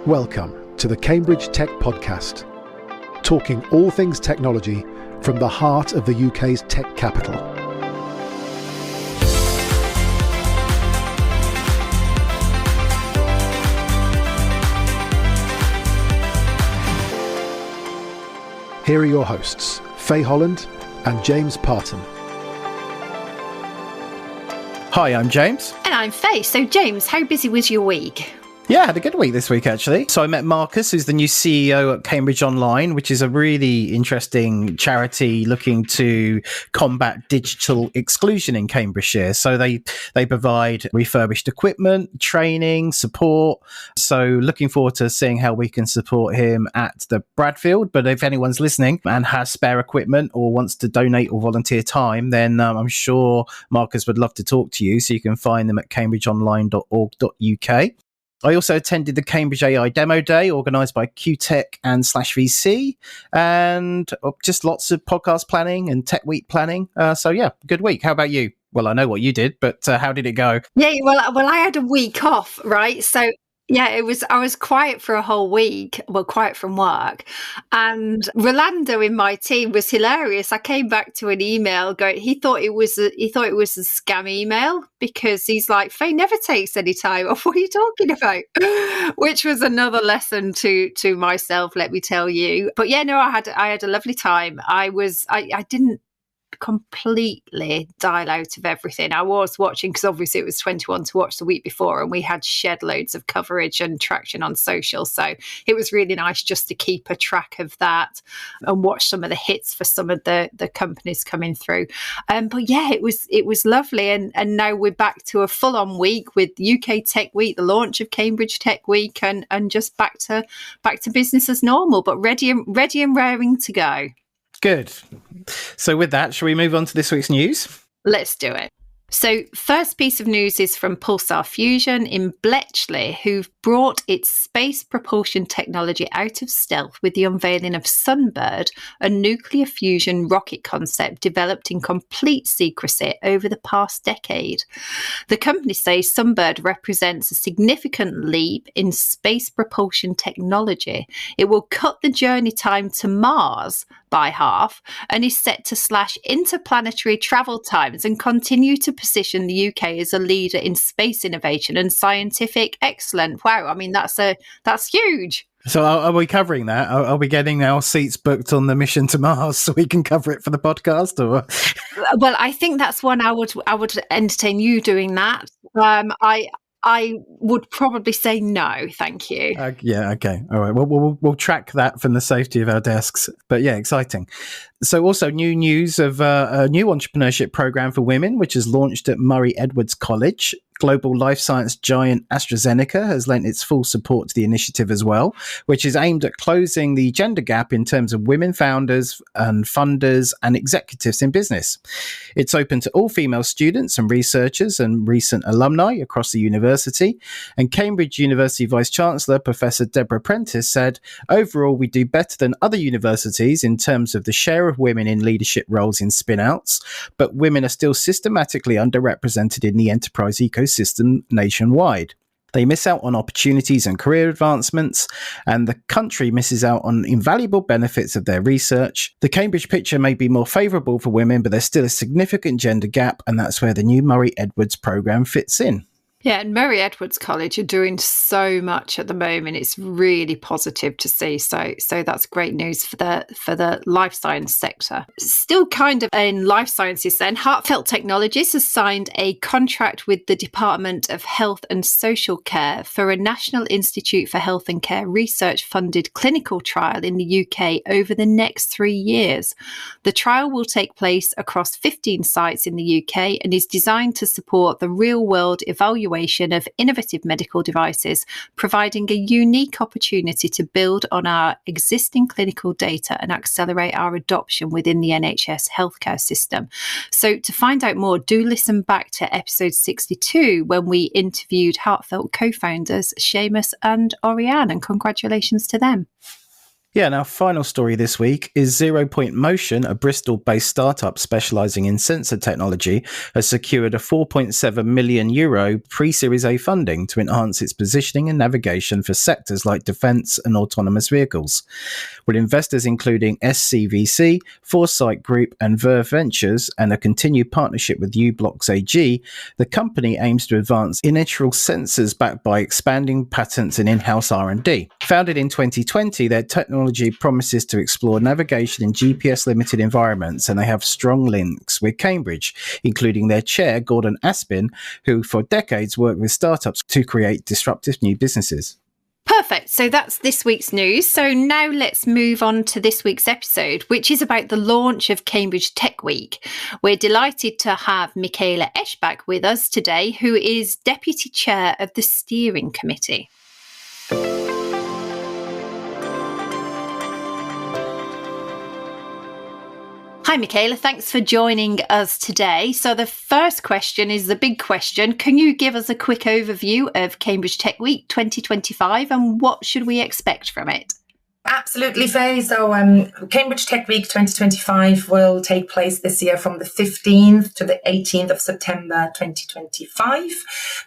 Welcome to the Cambridge Tech Podcast, talking all things technology from the heart of the UK's tech capital. Here are your hosts, Faye Holland and James Parton. Hi, I'm James. And I'm Faye. So, James, how busy was your week? Yeah, I had a good week this week, actually. So I met Marcus, who's the new CEO at Cambridge Online, which is a really interesting charity looking to combat digital exclusion in Cambridgeshire. So they provide refurbished equipment, training, support. So looking forward to seeing how we can support him at the Bradfield. But if anyone's listening and has spare equipment or wants to donate or volunteer time, then I'm sure Marcus would love to talk to you. So you can find them at cambridgeonline.org.uk. I also attended the Cambridge AI Demo Day organised by CleanTech and /VC, and just lots of podcast planning and tech week planning. So yeah, good week. How about you? Well, I know what you did, but how did it go? Yeah, well, I had a week off, right? So yeah, I was quiet for a whole week, well, quiet from work. And Rolando in my team was hilarious. I came back to an email going, he thought it was a scam email because he's like, Faye never takes any time off. What are you talking about? Which was another lesson to myself, let me tell you. But yeah, no, I had a lovely time. I didn't completely dial out of everything. I was watching because obviously it was 21 to watch the week before, and we had shed loads of coverage and traction on social, so it was really nice just to keep a track of that and watch some of the hits for some of the companies coming through. But yeah, it was lovely, and now we're back to a full-on week with UK Tech Week, the launch of Cambridge Tech Week, and just back to business as normal, but ready and raring to go. Good. So with that, shall we move on to this week's news? Let's do it. So first piece of news is from Pulsar Fusion in Bletchley, who've brought its space propulsion technology out of stealth with the unveiling of Sunbird, a nuclear fusion rocket concept developed in complete secrecy over the past decade. The company says Sunbird represents a significant leap in space propulsion technology. It will cut the journey time to Mars by half and is set to slash interplanetary travel times and continue to position the UK as a leader in space innovation and scientific excellence. Wow, I mean, that's huge. So are we covering that? Are we getting our seats booked on the mission to Mars so we can cover it for the podcast? Or well, I think that's one I would entertain you doing that. I would probably say no, thank you. Yeah, okay. All right. Well, we'll track that from the safety of our desks. But yeah, exciting. So also new news of a new entrepreneurship program for women, which is launched at Murray Edwards College. Global life science giant AstraZeneca has lent its full support to the initiative as well, which is aimed at closing the gender gap in terms of women founders and funders and executives in business. It's open to all female students and researchers and recent alumni across the university. And Cambridge University Vice-Chancellor Professor Deborah Prentice said, overall, we do better than other universities in terms of the share of women in leadership roles in spin-outs, but women are still systematically underrepresented in the enterprise ecosystem nationwide. They miss out on opportunities and career advancements, and the country misses out on invaluable benefits of their research. The Cambridge picture may be more favourable for women, but there's still a significant gender gap, and that's where the new Murray Edwards programme fits in. Yeah, and Murray Edwards College are doing so much at the moment. It's really positive to see. So that's great news for the life science sector. Still kind of in life sciences then, Heartfelt Technologies has signed a contract with the Department of Health and Social Care for a National Institute for Health and Care research funded clinical trial in the UK over the next 3 years. The trial will take place across 15 sites in the UK and is designed to support the real-world evaluation of innovative medical devices, providing a unique opportunity to build on our existing clinical data and accelerate our adoption within the NHS healthcare system. So to find out more, do listen back to episode 62 when we interviewed Heartfelt co-founders Seamus and Oriane, and congratulations to them. Yeah, and our final story this week is 0 Point Motion, a Bristol-based startup specialising in sensor technology, has secured a €4.7 million pre-Series A funding to enhance its positioning and navigation for sectors like defence and autonomous vehicles. With investors including SCVC, Foresight Group and Verve Ventures, and a continued partnership with uBlocks AG, the company aims to advance inertial sensors backed by expanding patents and in-house R&D. Founded in 2020, their technology promises to explore navigation in GPS-limited environments, and they have strong links with Cambridge, including their chair, Gordon Aspin, who for decades worked with startups to create disruptive new businesses. Perfect. So that's this week's news. So now let's move on to this week's episode, which is about the launch of Cambridge Tech Week. We're delighted to have Michaela Eschbach with us today, who is Deputy Chair of the Steering Committee. Hi, Michaela. Thanks for joining us today. So the first question is the big question. Can you give us a quick overview of Cambridge Tech Week 2025 and what should we expect from it? Absolutely, Faye. So Cambridge Tech Week 2025 will take place this year from the 15th to the 18th of September 2025.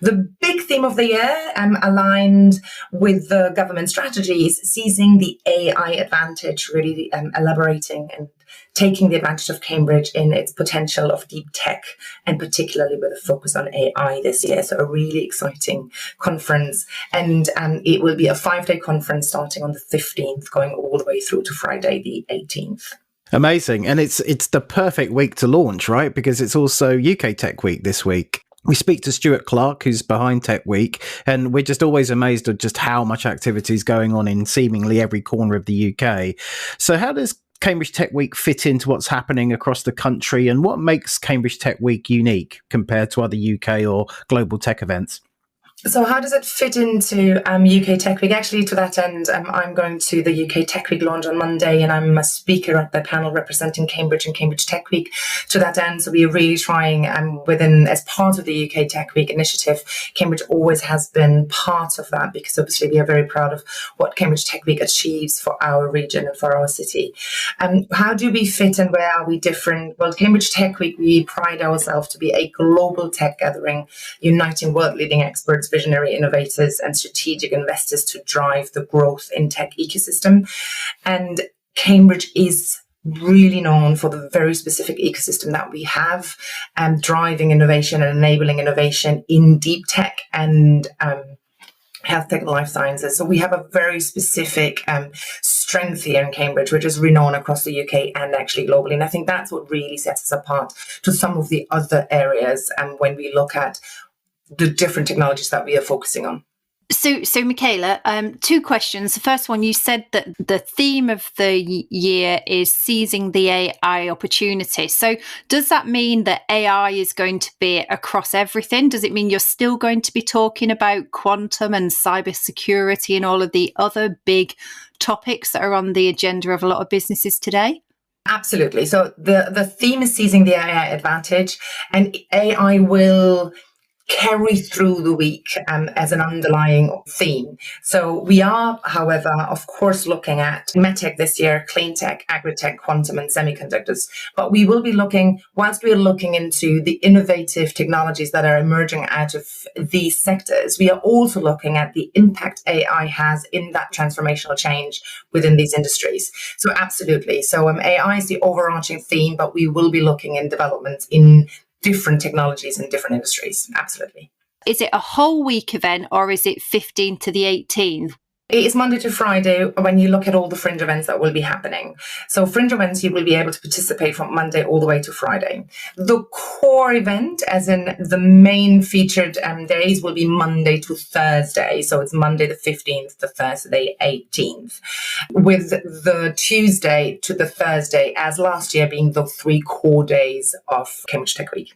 The big theme of the year, aligned with the government strategies, seizing the AI advantage, really elaborating and taking the advantage of Cambridge in its potential of deep tech, and particularly with a focus on AI this year. So a really exciting conference. And it will be a 5-day conference starting on the 15th, going all the way through to Friday the 18th. Amazing. And it's the perfect week to launch, right? Because it's also UK Tech Week this week. We speak to Stuart Clark, who's behind Tech Week, and we're just always amazed at just how much activity is going on in seemingly every corner of the UK. So how does Cambridge Tech Week fit into what's happening across the country, and what makes Cambridge Tech Week unique compared to other UK or global tech events? So how does it fit into UK Tech Week? Actually, to that end, I'm going to the UK Tech Week launch on Monday, and I'm a speaker at the panel representing Cambridge and Cambridge Tech Week to that end. So we're really trying as part of the UK Tech Week initiative, Cambridge always has been part of that, because obviously we are very proud of what Cambridge Tech Week achieves for our region and for our city. How do we fit and where are we different? Well, Cambridge Tech Week, we pride ourselves to be a global tech gathering, uniting world-leading experts, visionary innovators and strategic investors to drive the growth in tech ecosystem. And Cambridge is really known for the very specific ecosystem that we have, driving innovation and enabling innovation in deep tech and health tech and life sciences. So we have a very specific strength here in Cambridge, which is renowned across the UK and actually globally. And I think that's what really sets us apart to some of the other areas when we look at the different technologies that we are focusing on. So Michaela, 2 questions. The first one, you said that the theme of the year is seizing the AI opportunity. So does that mean that AI is going to be across everything? Does it mean you're still going to be talking about quantum and cybersecurity and all of the other big topics that are on the agenda of a lot of businesses today? Absolutely. So the theme is seizing the AI advantage, and AI will carry through the week as an underlying theme. So we are, however, of course, looking at MedTech this year, CleanTech, AgriTech, quantum and semiconductors. But we will be looking, whilst we are looking into the innovative technologies that are emerging out of these sectors, we are also looking at the impact AI has in that transformational change within these industries. So absolutely. So AI is the overarching theme, but we will be looking in developments in different technologies and different industries. Absolutely. Is it a whole week event or is it 15th to the 18th? It is Monday to Friday when you look at all the Fringe events that will be happening. So Fringe events, you will be able to participate from Monday all the way to Friday. The core event, as in the main featured days, will be Monday to Thursday. So it's Monday the 15th to Thursday 18th. With the Tuesday to the Thursday, as last year, being the 3 core days of Cambridge Tech Week.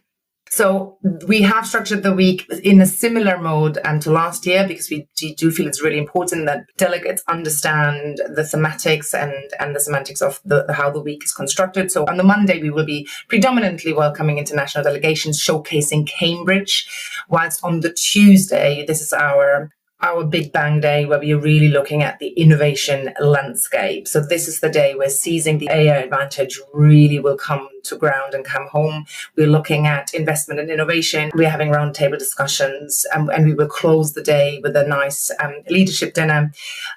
So we have structured the week in a similar mode to last year, because we do feel it's really important that delegates understand the thematics and the semantics of how the week is constructed. So on the Monday, we will be predominantly welcoming international delegations showcasing Cambridge, whilst on the Tuesday, this is our our Big Bang Day, where we are really looking at the innovation landscape. So this is the day where seizing the AI advantage really will come to ground and come home. We're looking at investment and innovation. We're having roundtable discussions, and we will close the day with a nice leadership dinner.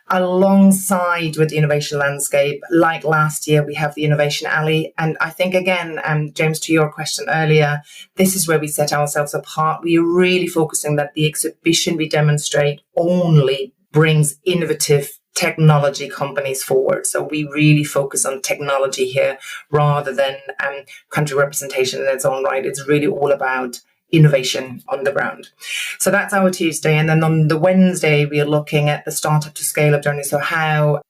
Alongside with the innovation landscape, like last year, we have the Innovation Alley. And I think, again, James, to your question earlier, this is where we set ourselves apart. We are really focusing that the exhibition we demonstrate only brings innovative technology companies forward. So we really focus on technology here rather than country representation in its own right. It's really all about innovation on the ground. So that's our Tuesday. And then on the Wednesday, we are looking at the startup to scale up journey. So how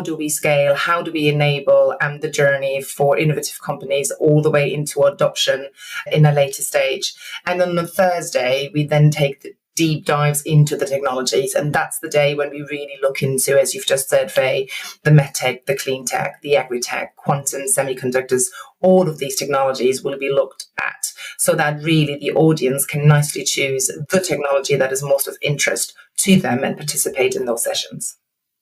do we scale? How do we enable the journey for innovative companies all the way into adoption in a later stage? And on the Thursday, we then take the deep dives into the technologies. And that's the day when we really look into, as you've just said, Faye, the MedTech, the CleanTech, the AgriTech, quantum, semiconductors. All of these technologies will be looked at so that really the audience can nicely choose the technology that is most of interest to them and participate in those sessions.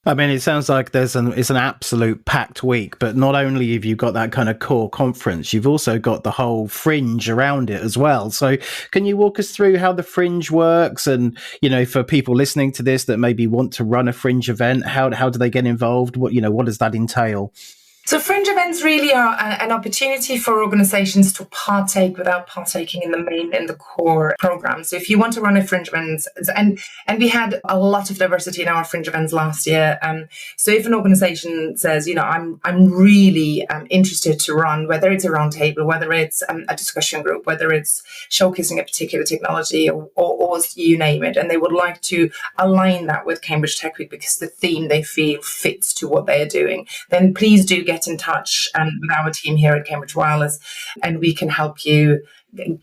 I mean, it sounds like it's an absolute packed week, but not only have you got that kind of core conference, you've also got the whole Fringe around it as well. So can you walk us through how the Fringe works? And, for people listening to this that maybe want to run a Fringe event, how do they get involved? What does that entail? So Fringe events really are an opportunity for organizations to partake without partaking in the core program. So if you want to run a Fringe events, and we had a lot of diversity in our Fringe events last year. So if an organization says, I'm really interested to run, whether it's a roundtable, whether it's a discussion group, whether it's showcasing a particular technology or you name it, and they would like to align that with Cambridge Tech Week because the theme they feel fits to what they are doing, then please do get in touch with our team here at Cambridge Wireless, and we can help you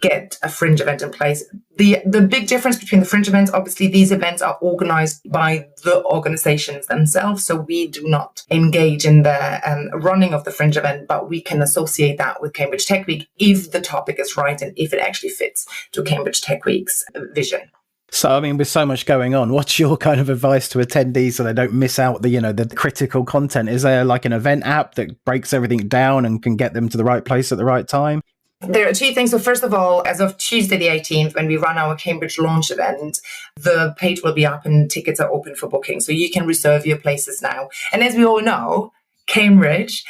get a Fringe event in place. The big difference between the Fringe events, obviously, these events are organized by the organizations themselves, so we do not engage in the running of the Fringe event, but we can associate that with Cambridge Tech Week if the topic is right and if it actually fits to Cambridge Tech Week's vision. So, I mean, with so much going on, what's your kind of advice to attendees so they don't miss out the critical content? Is there like an event app that breaks everything down and can get them to the right place at the right time? There are two things. So first of all, as of Tuesday the 18th, when we run our Cambridge launch event, the page will be up and tickets are open for booking. So you can reserve your places now. And as we all know, Cambridge,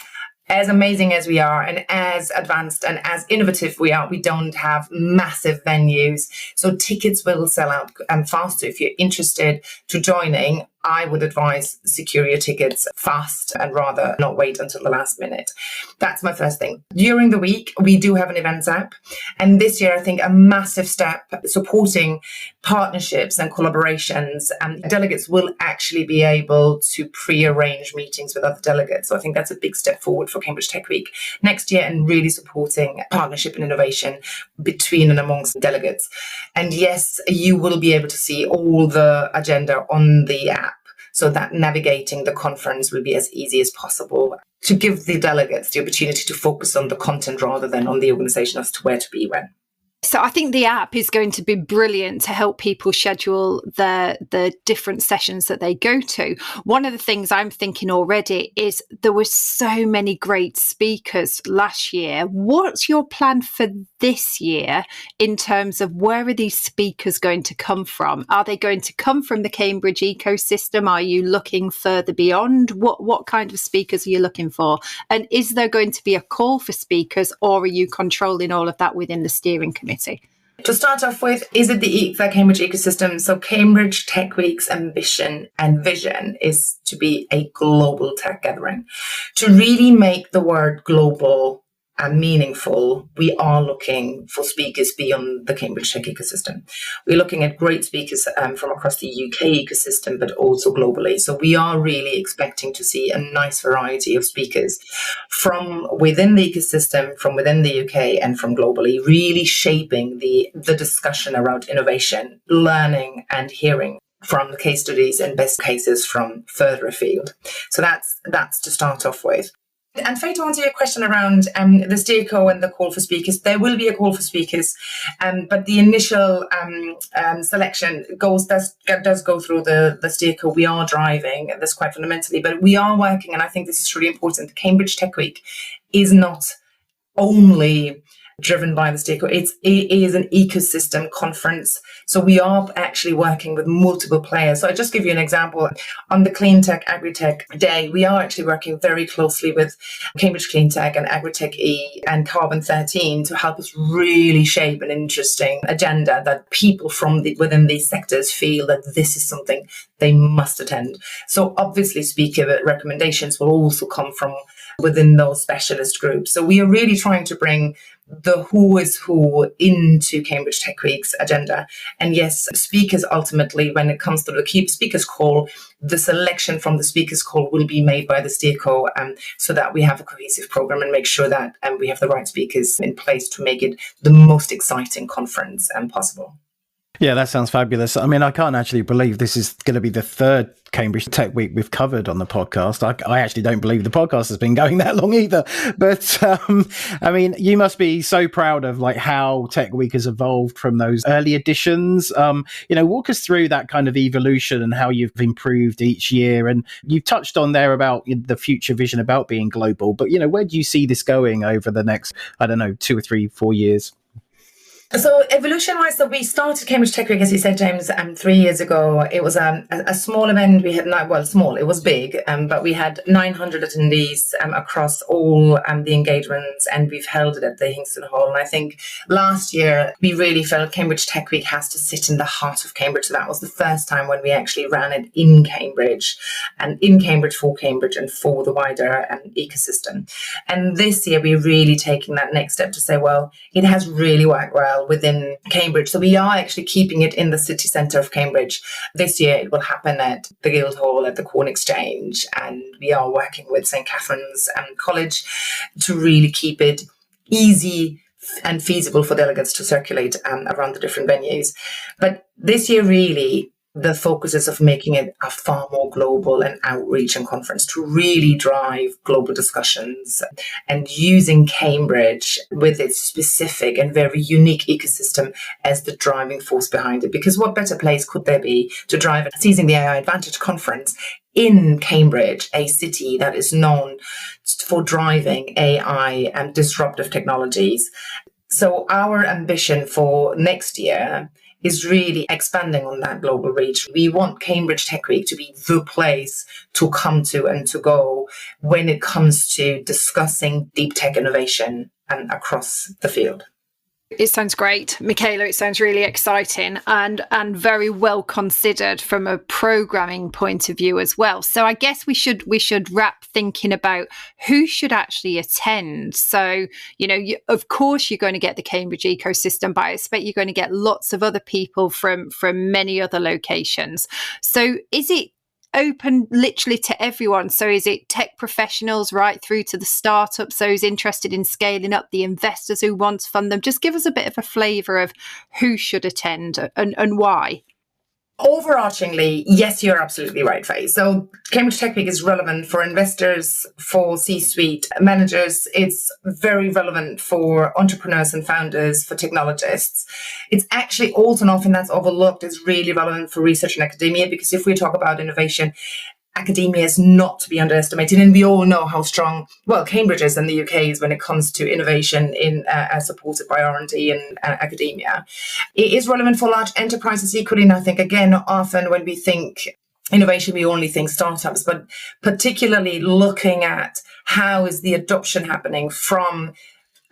as amazing as we are and as advanced and as innovative we are, we don't have massive venues. So tickets will sell out faster. If you're interested to joining, I would advise secure your tickets fast and rather not wait until the last minute. That's my first thing. During the week, we do have an events app. And this year, I think a massive step supporting partnerships and collaborations. And delegates will actually be able to pre-arrange meetings with other delegates. So I think that's a big step forward for Cambridge Tech Week next year and really supporting partnership and innovation between and amongst delegates. And yes, you will be able to see all the agenda on the app, so that navigating the conference will be as easy as possible to give the delegates the opportunity to focus on the content rather than on the organization as to where to be when. So I think the app is going to be brilliant to help people schedule the different sessions that they go to. One of the things I'm thinking already is there were so many great speakers last year. What's your plan for this year in terms of where are these speakers going to come from? Are they going to come from the Cambridge ecosystem? Are you looking further beyond? What kind of speakers are you looking for? And is there going to be a call for speakers, or are you controlling all of that within the steering committee? To start off with, is it the Cambridge ecosystem? So Cambridge Tech Week's ambition and vision is to be a global tech gathering. To really make the word global and meaningful, we are looking for speakers beyond the Cambridge Tech ecosystem. We're looking at great speakers from across the UK ecosystem, but also globally. So we are really expecting to see a nice variety of speakers from within the ecosystem, from within the UK and from globally, really shaping the discussion around innovation, learning and hearing from the case studies and best cases from further afield. So that's to start off with. And Faye, to answer your question around the steerco and the call for speakers, there will be a call for speakers, but the initial selection does go through the steerco. We are driving this quite fundamentally, but we are working, and I think this is really important. Cambridge Tech Week is not only driven by the steerco. It is an ecosystem conference. So we are actually working with multiple players. So I'll just give you an example. On the CleanTech, AgriTech Day, we are actually working very closely with Cambridge CleanTech and AgriTech E and Carbon 13 to help us really shape an interesting agenda that people from within these sectors feel that this is something they must attend. So obviously speaker recommendations will also come from within those specialist groups. So we are really trying to bring the who is who into Cambridge Tech Week's agenda. And yes, speakers ultimately, when it comes to the key speakers call, the selection from the speakers call will be made by the steerco, so that we have a cohesive program and make sure that we have the right speakers in place to make it the most exciting conference possible. Yeah, that sounds fabulous. I mean, I can't actually believe this is going to be the third Cambridge Tech Week we've covered on the podcast. I actually don't believe the podcast has been going that long either. But I mean, you must be so proud of like how Tech Week has evolved from those early editions. Walk us through that kind of evolution and how you've improved each year. And you touched on there about the future vision about being global. But, where do you see this going over the next, 2 or 3, 4 years? So evolution-wise, so we started Cambridge Tech Week, as you said, James, 3 years ago. It was a small event. We had small. It was big, but we had 900 attendees across all the engagements, and we've held it at the Hingston Hall. And I think last year we really felt Cambridge Tech Week has to sit in the heart of Cambridge. So that was the first time when we actually ran it in Cambridge, and in Cambridge for the wider ecosystem. And this year we're really taking that next step to say, well, it has really worked well within Cambridge. So we are actually keeping it in the city centre of Cambridge. This year it will happen at the Guildhall, at the Corn Exchange, and we are working with St. Catherine's College to really keep it easy and feasible for delegates to circulate around the different venues. But this year really, the focus is of making it a far more global and outreach and conference to really drive global discussions and using Cambridge with its specific and very unique ecosystem as the driving force behind it. Because what better place could there be to drive a Seizing the AI Advantage conference in Cambridge, a city that is known for driving AI and disruptive technologies. So our ambition for next year is really expanding on that global reach. We want Cambridge Tech Week to be the place to come to and to go when it comes to discussing deep tech innovation across the field. It sounds great, Michaela. It sounds really exciting and very well considered from a programming point of view as well. So I guess we should wrap thinking about who should actually attend. So, of course, you're going to get the Cambridge ecosystem, but I expect you're going to get lots of other people from many other locations. So is it open literally to everyone? So is it tech professionals right through to the startups, those interested in scaling up, the investors who want to fund them? Just give us a bit of a flavour of who should attend and why. Overarchingly, yes, you're absolutely right, Faye. So Cambridge Tech Week is relevant for investors, for C-suite managers. It's very relevant for entrepreneurs and founders, for technologists. It's actually also, and often that's overlooked, is really relevant for research and academia, because if we talk about innovation, academia is not to be underestimated. And we all know how strong, Cambridge is in the UK is when it comes to innovation in supported by R&D and academia. It is relevant for large enterprises equally. And I think, again, often when we think innovation, we only think startups, but particularly looking at how is the adoption happening from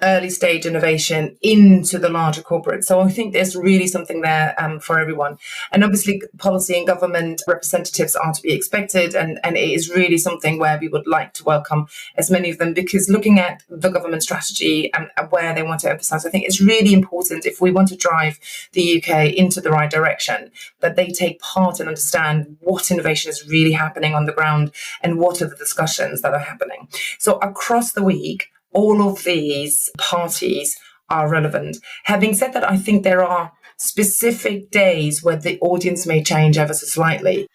early stage innovation into the larger corporate. So I think there's really something there for everyone. And obviously policy and government representatives are to be expected. And it is really something where we would like to welcome as many of them, because looking at the government strategy and where they want to emphasize, I think it's really important if we want to drive the UK into the right direction, that they take part and understand what innovation is really happening on the ground and what are the discussions that are happening. So across the week, all of these parties are relevant. Having said that, I think there are specific days where the audience may change ever so slightly.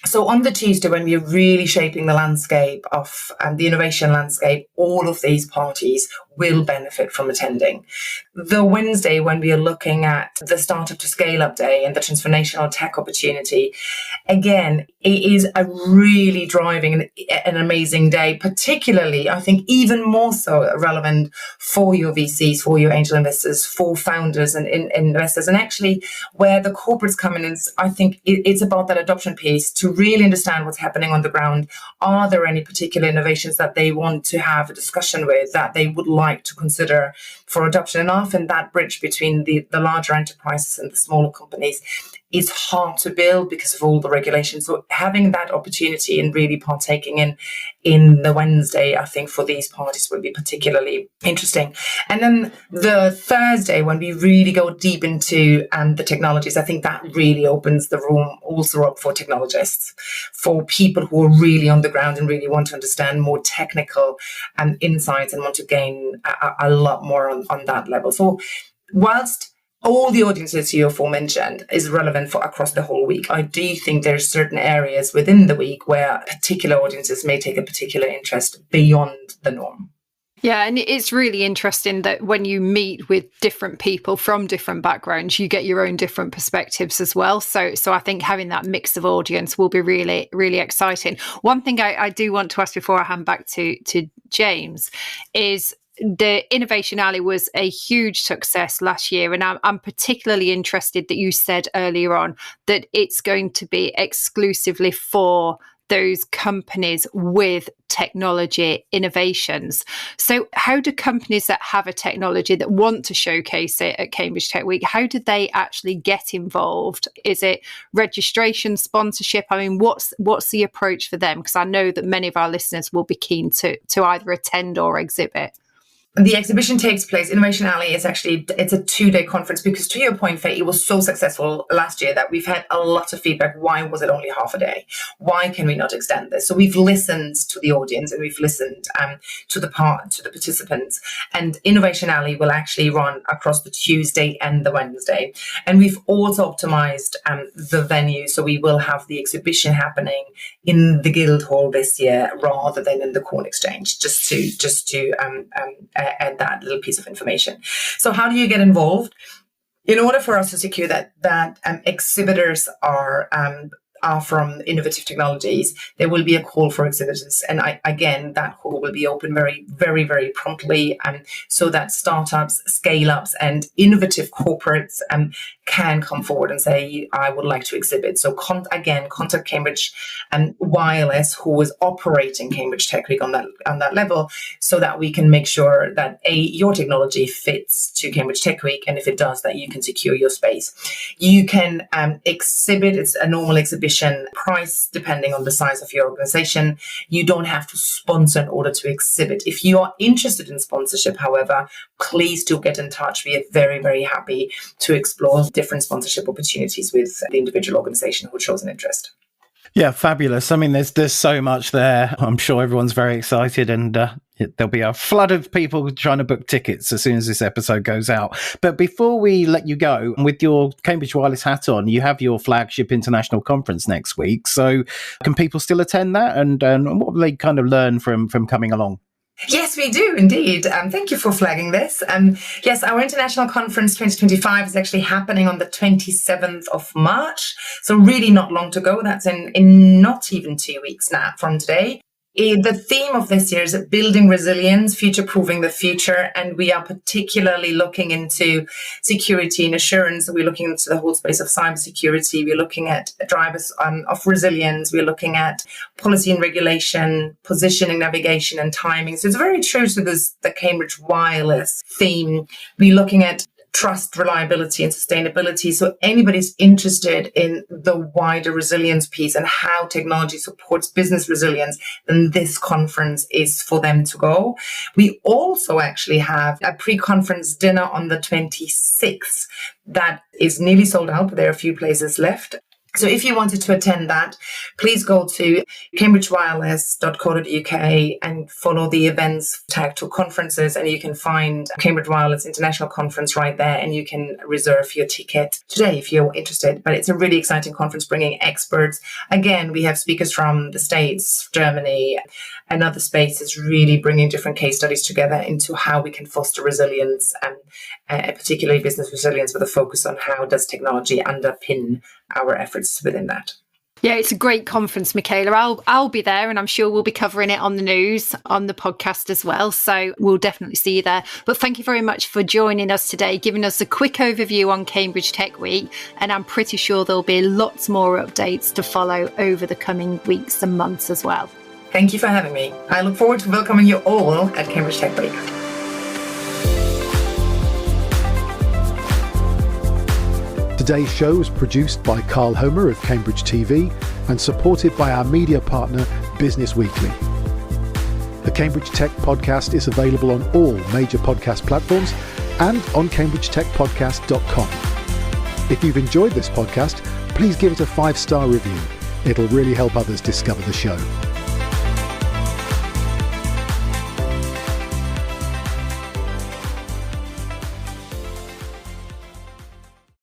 So on the Tuesday, when we're really shaping the landscape of the innovation landscape, all of these parties will benefit from attending. The Wednesday, when we are looking at the Startup to Scale Up Day and the transformational tech opportunity, again, it is a really driving an amazing day, particularly, I think, even more so relevant for your VCs, for your angel investors, for founders and investors. And actually, where the corporates come in is, I think it's about that adoption piece to really understand what's happening on the ground. Are there any particular innovations that they want to have a discussion with, that they would like to consider for adoption? And often that bridge between the larger enterprises and the smaller companies is hard to build because of all the regulations. So having that opportunity and really partaking in the Wednesday, I think for these parties will be particularly interesting. And then the Thursday, when we really go deep into the technologies, I think that really opens the room also up for technologists, for people who are really on the ground and really want to understand more technical insights and want to gain a lot more on that level. So whilst all the audiences you aforementioned is relevant for across the whole week, I do think there's certain areas within the week where particular audiences may take a particular interest beyond the norm. Yeah, and it's really interesting that when you meet with different people from different backgrounds, you get your own different perspectives as well. So I think having that mix of audience will be really, really exciting. One thing I do want to ask before I hand back to James is, the Innovation Alley was a huge success last year, and I'm particularly interested that you said earlier on that it's going to be exclusively for those companies with technology innovations. So how do companies that have a technology that want to showcase it at Cambridge Tech Week, how do they actually get involved? Is it registration, sponsorship? I mean, what's the approach for them? Because I know that many of our listeners will be keen to either attend or exhibit. The exhibition takes place, Innovation Alley it's a 2-day conference, because to your point, Faye, it was so successful last year that we've had a lot of feedback. Why was it only half a day? Why can we not extend this? So we've listened to the audience and we've listened to the participants. And Innovation Alley will actually run across the Tuesday and the Wednesday. And we've also optimized the venue. So we will have the exhibition happening in the Guildhall this year rather than in the Corn Exchange, just to add that little piece of information. So how do you get involved? In order for us to secure that exhibitors are from innovative technologies, there will be a call for exhibitors. And that call will be open very, very, very promptly, so that startups, scale-ups and innovative corporates can come forward and say, I would like to exhibit. So contact Cambridge Wireless, who is operating Cambridge Tech Week on that level, so that we can make sure that your technology fits to Cambridge Tech Week, and if it does, that you can secure your space. You can exhibit. It's a normal exhibition price depending on the size of your organization. You don't have to sponsor in order to exhibit. If you are interested in sponsorship, however, please do get in touch. We are very, very happy to explore different sponsorship opportunities with the individual organization who shows an interest. Yeah, fabulous. I mean, there's so much there. I'm sure everyone's very excited, and there'll be a flood of people trying to book tickets as soon as this episode goes out. But before we let you go, with your Cambridge Wireless hat on, you have your flagship international conference next week. So can people still attend that? And what will they kind of learn from coming along? Yes, we do indeed. Thank you for flagging this. Yes, our International Conference 2025 is actually happening on the 27th of March. So really not long to go. That's in not even 2 weeks now from today. The theme of this year is building resilience, future-proofing the future, and we are particularly looking into security and assurance. We're looking into the whole space of cybersecurity. We're looking at drivers of resilience. We're looking at policy and regulation, positioning, navigation, and timing. So it's very true to the Cambridge Wireless theme. We're looking at trust, reliability, and sustainability. So anybody's interested in the wider resilience piece and how technology supports business resilience, then this conference is for them to go. We also actually have a pre-conference dinner on the 26th that is nearly sold out, but there are a few places left. So if you wanted to attend that, please go to cambridgewireless.co.uk and follow the events tag to conferences, and you can find Cambridge Wireless International Conference right there, and you can reserve your ticket today if you're interested. But it's a really exciting conference bringing experts. Again, we have speakers from the States, Germany, and other spaces, really bringing different case studies together into how we can foster resilience, and particularly business resilience, with a focus on how does technology underpin our efforts within that. Yeah, it's a great conference, Michaela. I'll be there, and I'm sure we'll be covering it on the news, on the podcast as well. So we'll definitely see you there. But thank you very much for joining us today, giving us a quick overview on Cambridge Tech Week. And I'm pretty sure there'll be lots more updates to follow over the coming weeks and months as well. Thank you for having me. I look forward to welcoming you all at Cambridge Tech Week. Today's show was produced by Carl Homer of Cambridge TV and supported by our media partner, Business Weekly. The Cambridge Tech podcast is available on all major podcast platforms and on cambridgetechpodcast.com. If you've enjoyed this podcast, please give it a 5-star review. It'll really help others discover the show.